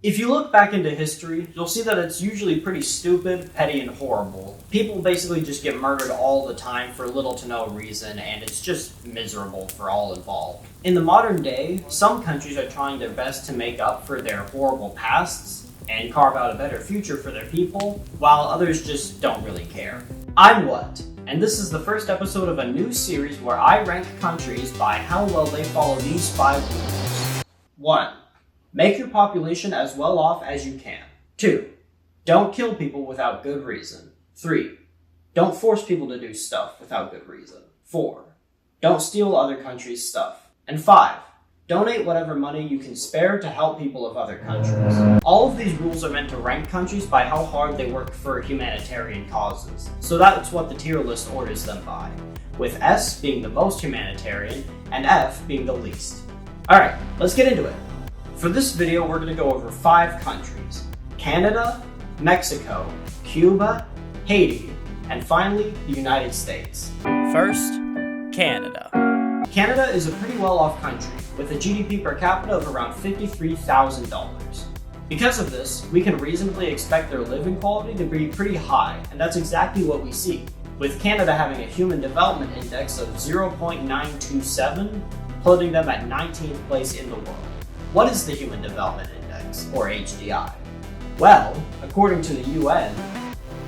If you look back into history, you'll see that it's usually pretty stupid, petty, and horrible. People basically just get murdered all the time for little to no reason, and it's just miserable for all involved. In the modern day, some countries are trying their best to make up for their horrible pasts and carve out a better future for their people, while others just don't really care. I'm What, and this is the first episode of a new series where I rank countries by how well they follow these 5 rules. 1. Make your population as well off as you can. 2. Don't kill people without good reason. 3. Don't force people to do stuff without good reason. 4. Don't steal other countries' stuff. And 5. Donate whatever money you can spare to help people of other countries. All of these rules are meant to rank countries by how hard they work for humanitarian causes. So that's what the tier list orders them by, with S being the most humanitarian and F being the least. Alright, let's get into it. For this video, we're going to go over 5 countries: Canada, Mexico, Cuba, Haiti, and finally, the United States. First, Canada. Canada is a pretty well-off country, with a GDP per capita of around $53,000. Because of this, we can reasonably expect their living quality to be pretty high, and that's exactly what we see, with Canada having a Human Development Index of 0.927, putting them at 19th place in the world. What is the Human Development Index, or HDI? Well, according to the UN,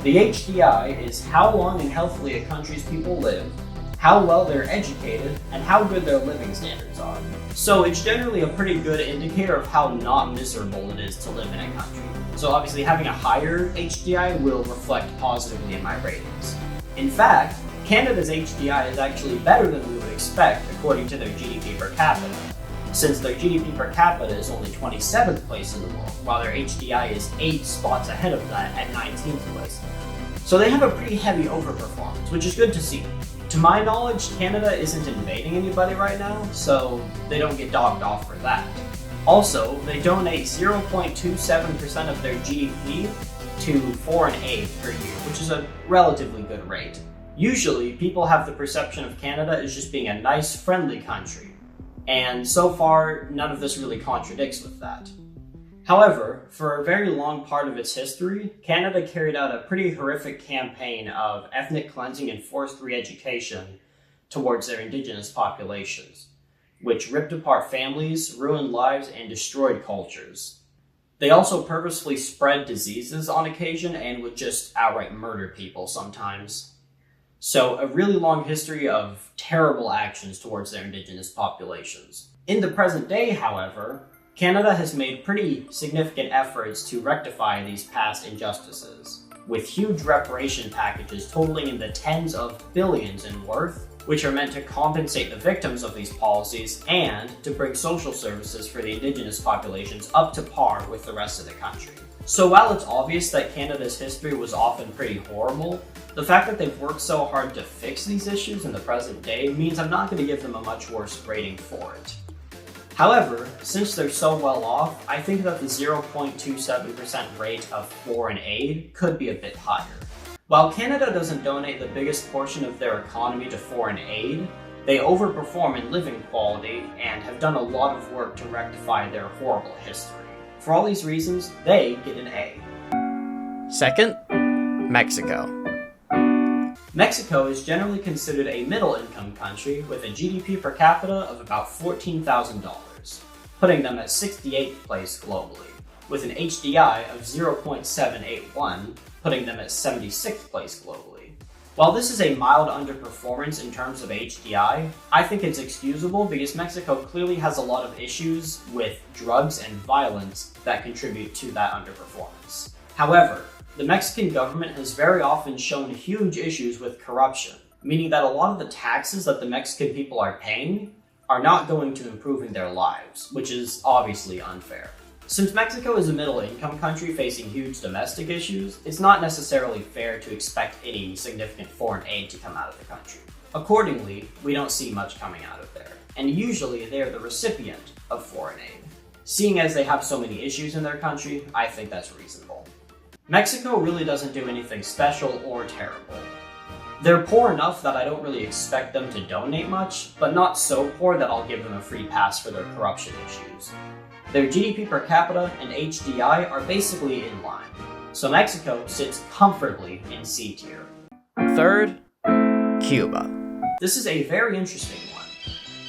the HDI is how long and healthily a country's people live, how well they're educated, and how good their living standards are. So it's generally a pretty good indicator of how not miserable it is to live in a country. So obviously having a higher HDI will reflect positively in my ratings. In fact, Canada's HDI is actually better than we would expect according to their GDP per capita, since their GDP per capita is only 27th place in the world, while their HDI is 8 spots ahead of that at 19th place. So they have a pretty heavy overperformance, which is good to see. To my knowledge, Canada isn't invading anybody right now, so they don't get dogged off for that. Also, they donate 0.27% of their GDP to foreign aid per year, which is a relatively good rate. Usually, people have the perception of Canada as just being a nice, friendly country. And so far, none of this really contradicts with that. However, for a very long part of its history, Canada carried out a pretty horrific campaign of ethnic cleansing and forced re-education towards their Indigenous populations, which ripped apart families, ruined lives, and destroyed cultures. They also purposefully spread diseases on occasion and would just outright murder people sometimes. So a really long history of terrible actions towards their Indigenous populations. In the present day, however, Canada has made pretty significant efforts to rectify these past injustices, with huge reparation packages totaling in the tens of billions in worth, which are meant to compensate the victims of these policies and to bring social services for the Indigenous populations up to par with the rest of the country. So while it's obvious that Canada's history was often pretty horrible, the fact that they've worked so hard to fix these issues in the present day means I'm not going to give them a much worse rating for it. However, since they're so well off, I think that the 0.27% rate of foreign aid could be a bit higher. While Canada doesn't donate the biggest portion of their economy to foreign aid, they overperform in living quality and have done a lot of work to rectify their horrible history. For all these reasons, they get an A. Second, Mexico. Mexico is generally considered a middle-income country with a GDP per capita of about $14,000, putting them at 68th place globally, with an HDI of 0.781, putting them at 76th place globally. While this is a mild underperformance in terms of HDI, I think it's excusable because Mexico clearly has a lot of issues with drugs and violence that contribute to that underperformance. However, the Mexican government has very often shown huge issues with corruption, meaning that a lot of the taxes that the Mexican people are paying are not going to improving their lives, which is obviously unfair. Since Mexico is a middle-income country facing huge domestic issues, it's not necessarily fair to expect any significant foreign aid to come out of the country. Accordingly, we don't see much coming out of there, and usually they are the recipient of foreign aid. Seeing as they have so many issues in their country, I think that's reasonable. Mexico really doesn't do anything special or terrible. They're poor enough that I don't really expect them to donate much, but not so poor that I'll give them a free pass for their corruption issues. Their GDP per capita and HDI are basically in line, so Mexico sits comfortably in C tier. Third, Cuba. This is a very interesting one.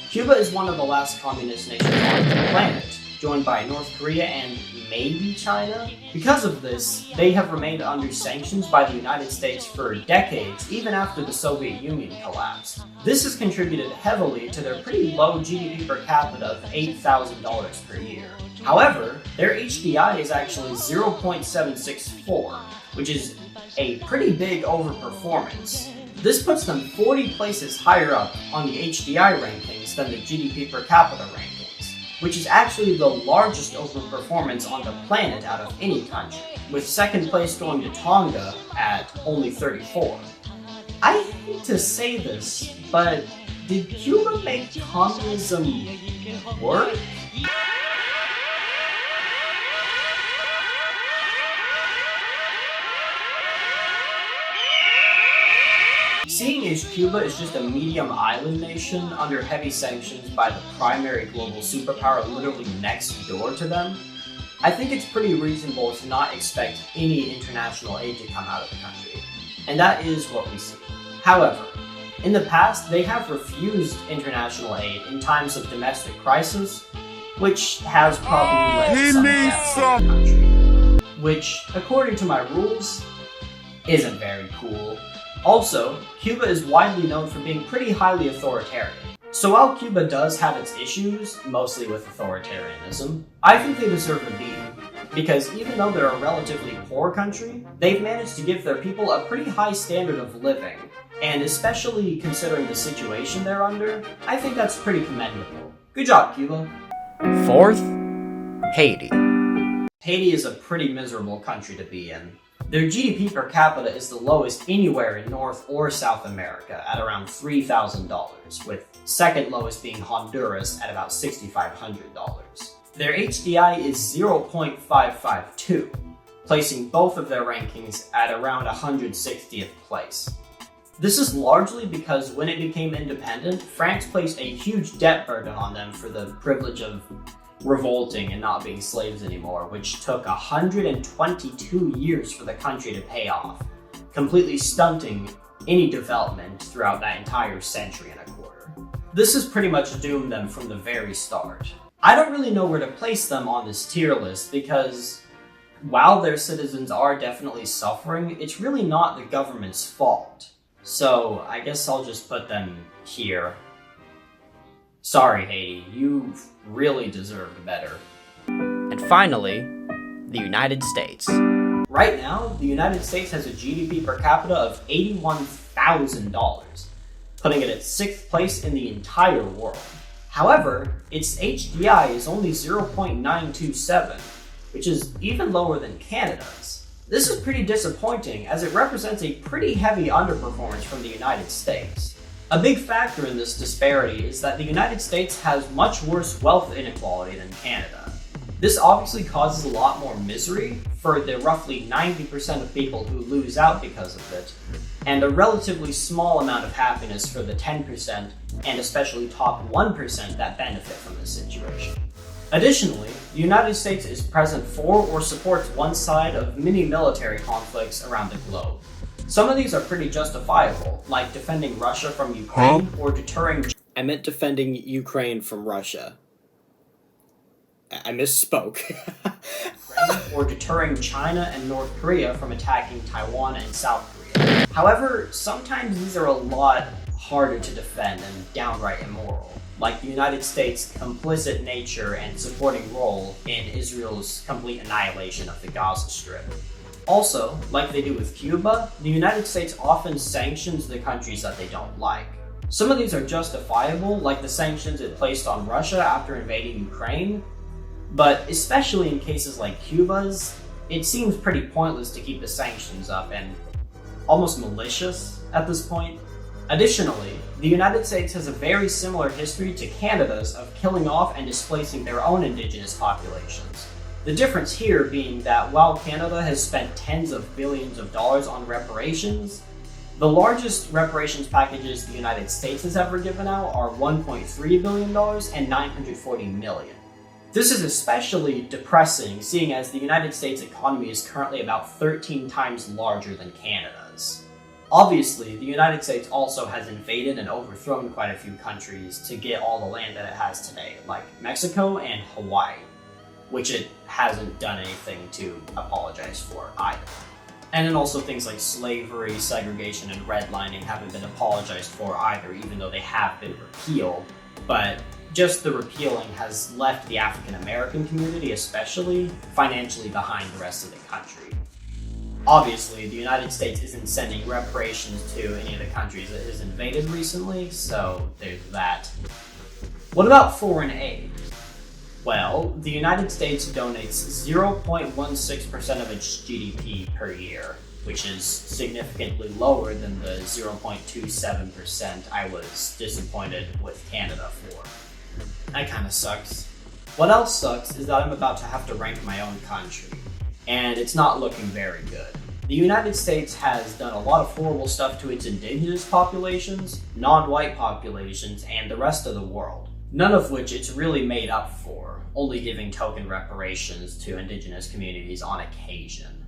Cuba is one of the last communist nations on the planet, joined by North Korea and maybe China. Because of this, they have remained under sanctions by the United States for decades, even after the Soviet Union collapsed. This has contributed heavily to their pretty low GDP per capita of $8,000 per year. However, their HDI is actually 0.764, which is a pretty big overperformance. This puts them 40 places higher up on the HDI rankings than the GDP per capita rankings, which is actually the largest overperformance on the planet out of any country, with second place going to Tonga at only 34. I hate to say this, but did Cuba make communism work? Seeing as Cuba is just a medium island nation under heavy sanctions by the primary global superpower literally next door to them, I think it's pretty reasonable to not expect any international aid to come out of the country. And that is what we see. However, in the past, they have refused international aid in times of domestic crisis, which has probably led to some deaths in the country. Which, according to my rules, isn't very cool. Also, Cuba is widely known for being pretty highly authoritarian. So while Cuba does have its issues, mostly with authoritarianism, I think they deserve a beating. Because even though they're a relatively poor country, they've managed to give their people a pretty high standard of living. And especially considering the situation they're under, I think that's pretty commendable. Good job, Cuba. Fourth, Haiti. Haiti is a pretty miserable country to be in. Their GDP per capita is the lowest anywhere in North or South America at around $3,000, with second lowest being Honduras at about $6,500. Their HDI is 0.552, placing both of their rankings at around 160th place. This is largely because when it became independent, France placed a huge debt burden on them for the privilege of revolting and not being slaves anymore, which took 122 years for the country to pay off, completely stunting any development throughout that entire century and a quarter. This has pretty much doomed them from the very start. I don't really know where to place them on this tier list because while their citizens are definitely suffering, it's really not the government's fault. So I guess I'll just put them here. Sorry, Haiti, you really deserved better. And finally, the United States. Right now, the United States has a GDP per capita of $81,000, putting it at 6th place in the entire world. However, its HDI is only 0.927, which is even lower than Canada's. This is pretty disappointing as it represents a pretty heavy underperformance from the United States. A big factor in this disparity is that the United States has much worse wealth inequality than Canada. This obviously causes a lot more misery for the roughly 90% of people who lose out because of it, and a relatively small amount of happiness for the 10% and especially top 1% that benefit from this situation. Additionally, the United States is present for or supports one side of many military conflicts around the globe. Some of these are pretty justifiable, like defending Russia from Ukraine or deterring... I meant defending Ukraine from Russia. I misspoke. Or deterring China and North Korea from attacking Taiwan and South Korea. However, sometimes these are a lot harder to defend and downright immoral, like the United States' complicit nature and supporting role in Israel's complete annihilation of the Gaza Strip. Also, like they do with Cuba, the United States often sanctions the countries that they don't like. Some of these are justifiable, like the sanctions it placed on Russia after invading Ukraine, but especially in cases like Cuba's, it seems pretty pointless to keep the sanctions up and almost malicious at this point. Additionally, the United States has a very similar history to Canada's of killing off and displacing their own Indigenous populations. The difference here being that while Canada has spent tens of billions of dollars on reparations, the largest reparations packages the United States has ever given out are $1.3 billion and $940 million. This is especially depressing, seeing as the United States economy is currently about 13 times larger than Canada's. Obviously, the United States also has invaded and overthrown quite a few countries to get all the land that it has today, like Mexico and Hawaii, which it hasn't done anything to apologize for either. And then also things like slavery, segregation, and redlining haven't been apologized for either, even though they have been repealed. But just the repealing has left the African American community, especially, financially behind the rest of the country. Obviously, the United States isn't sending reparations to any of the countries it has invaded recently, so there's that. What about foreign aid? Well, the United States donates 0.16% of its GDP per year, which is significantly lower than the 0.27% I was disappointed with Canada for. That kind of sucks. What else sucks is that I'm about to have to rank my own country, and it's not looking very good. The United States has done a lot of horrible stuff to its indigenous populations, non-white populations, and the rest of the world. None of which it's really made up for, only giving token reparations to indigenous communities on occasion.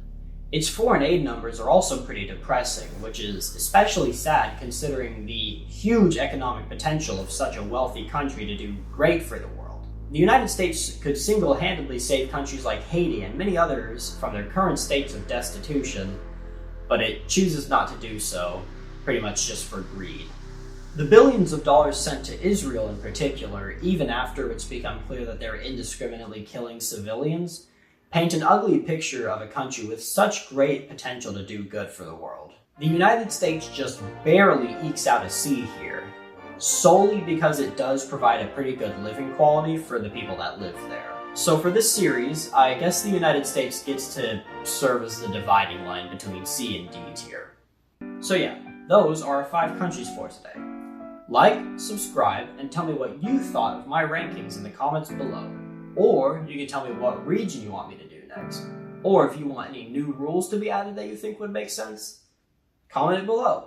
Its foreign aid numbers are also pretty depressing, which is especially sad considering the huge economic potential of such a wealthy country to do great for the world. The United States could single-handedly save countries like Haiti and many others from their current states of destitution, but it chooses not to do so, pretty much just for greed. The billions of dollars sent to Israel in particular, even after it's become clear that they're indiscriminately killing civilians, paint an ugly picture of a country with such great potential to do good for the world. The United States just barely ekes out a C here, solely because it does provide a pretty good living quality for the people that live there. So for this series, I guess the United States gets to serve as the dividing line between C and D tier. So yeah, those are our 5 countries for today. Like, subscribe, and tell me what you thought of my rankings in the comments below. Or you can tell me what region you want me to do next. Or if you want any new rules to be added that you think would make sense, comment it below.